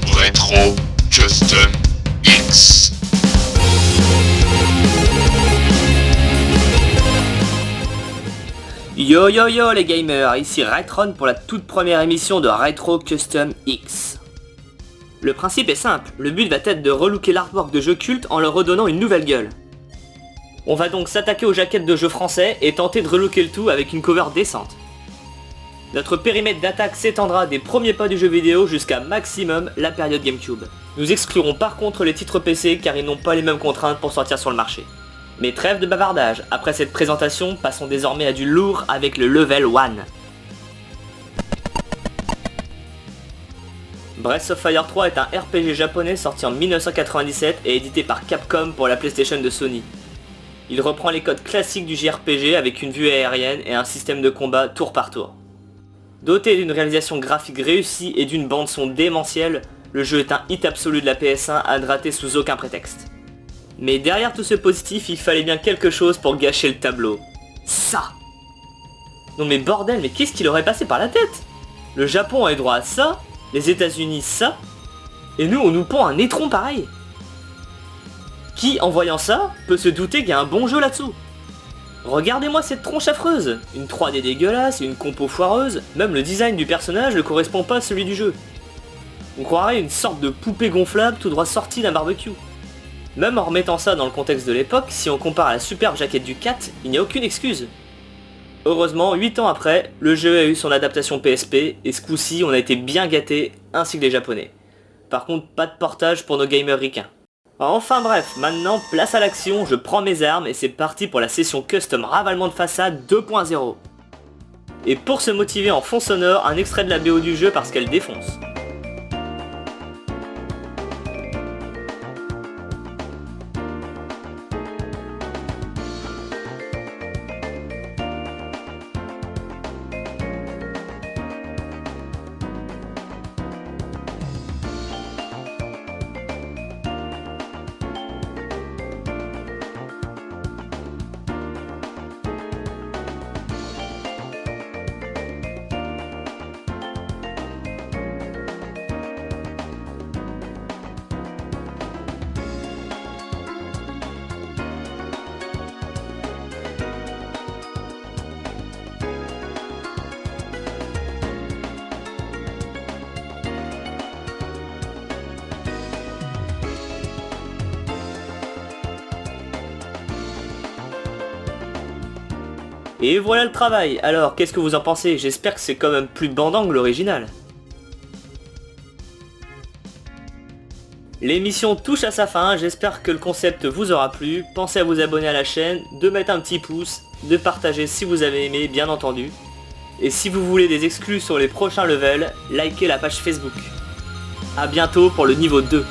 Retro Custom X. Yo yo yo les gamers, ici Retron pour la toute première émission de Retro Custom X. Le principe est simple, le but va être de relooker l'artwork de jeux cultes en leur redonnant une nouvelle gueule. On va donc s'attaquer aux jaquettes de jeux français et tenter de relooker le tout avec une cover décente. Notre périmètre d'attaque s'étendra des premiers pas du jeu vidéo jusqu'à maximum la période GameCube. Nous exclurons par contre les titres PC car ils n'ont pas les mêmes contraintes pour sortir sur le marché. Mais trêve de bavardage, après cette présentation, passons désormais à du lourd avec le Level 1. Breath of Fire 3 est un RPG japonais sorti en 1997 et édité par Capcom pour la PlayStation de Sony. Il reprend les codes classiques du JRPG avec une vue aérienne et un système de combat tour par tour. Doté d'une réalisation graphique réussie et d'une bande son démentielle, le jeu est un hit absolu de la PS1 à gratter sous aucun prétexte. Mais derrière tout ce positif, il fallait bien quelque chose pour gâcher le tableau. Ça! Non mais bordel, mais qu'est-ce qui leur est passé par la tête? Le Japon a eu droit à ça, les États-Unis ça, et nous on nous pond un étron pareil. Qui, en voyant ça, peut se douter qu'il y a un bon jeu là-dessous? Regardez-moi cette tronche affreuse, une 3D dégueulasse et une compo foireuse, même le design du personnage ne correspond pas à celui du jeu. On croirait une sorte de poupée gonflable tout droit sortie d'un barbecue. Même en remettant ça dans le contexte de l'époque, si on compare à la superbe jaquette du 4, il n'y a aucune excuse. Heureusement, 8 ans après, le jeu a eu son adaptation PSP, et ce coup-ci on a été bien gâtés, ainsi que les japonais. Par contre, pas de portage pour nos gamers ricains. Enfin bref, maintenant place à l'action, je prends mes armes et c'est parti pour la session custom ravalement de façade 2.0. Et pour se motiver en fond sonore, un extrait de la BO du jeu parce qu'elle défonce. Et voilà le travail, alors qu'est-ce que vous en pensez? J'espère que c'est quand même plus bandant que l'original. L'émission touche à sa fin, j'espère que le concept vous aura plu. Pensez à vous abonner à la chaîne, de mettre un petit pouce, de partager si vous avez aimé bien entendu. Et si vous voulez des exclus sur les prochains levels, likez la page Facebook. A bientôt pour le niveau 2.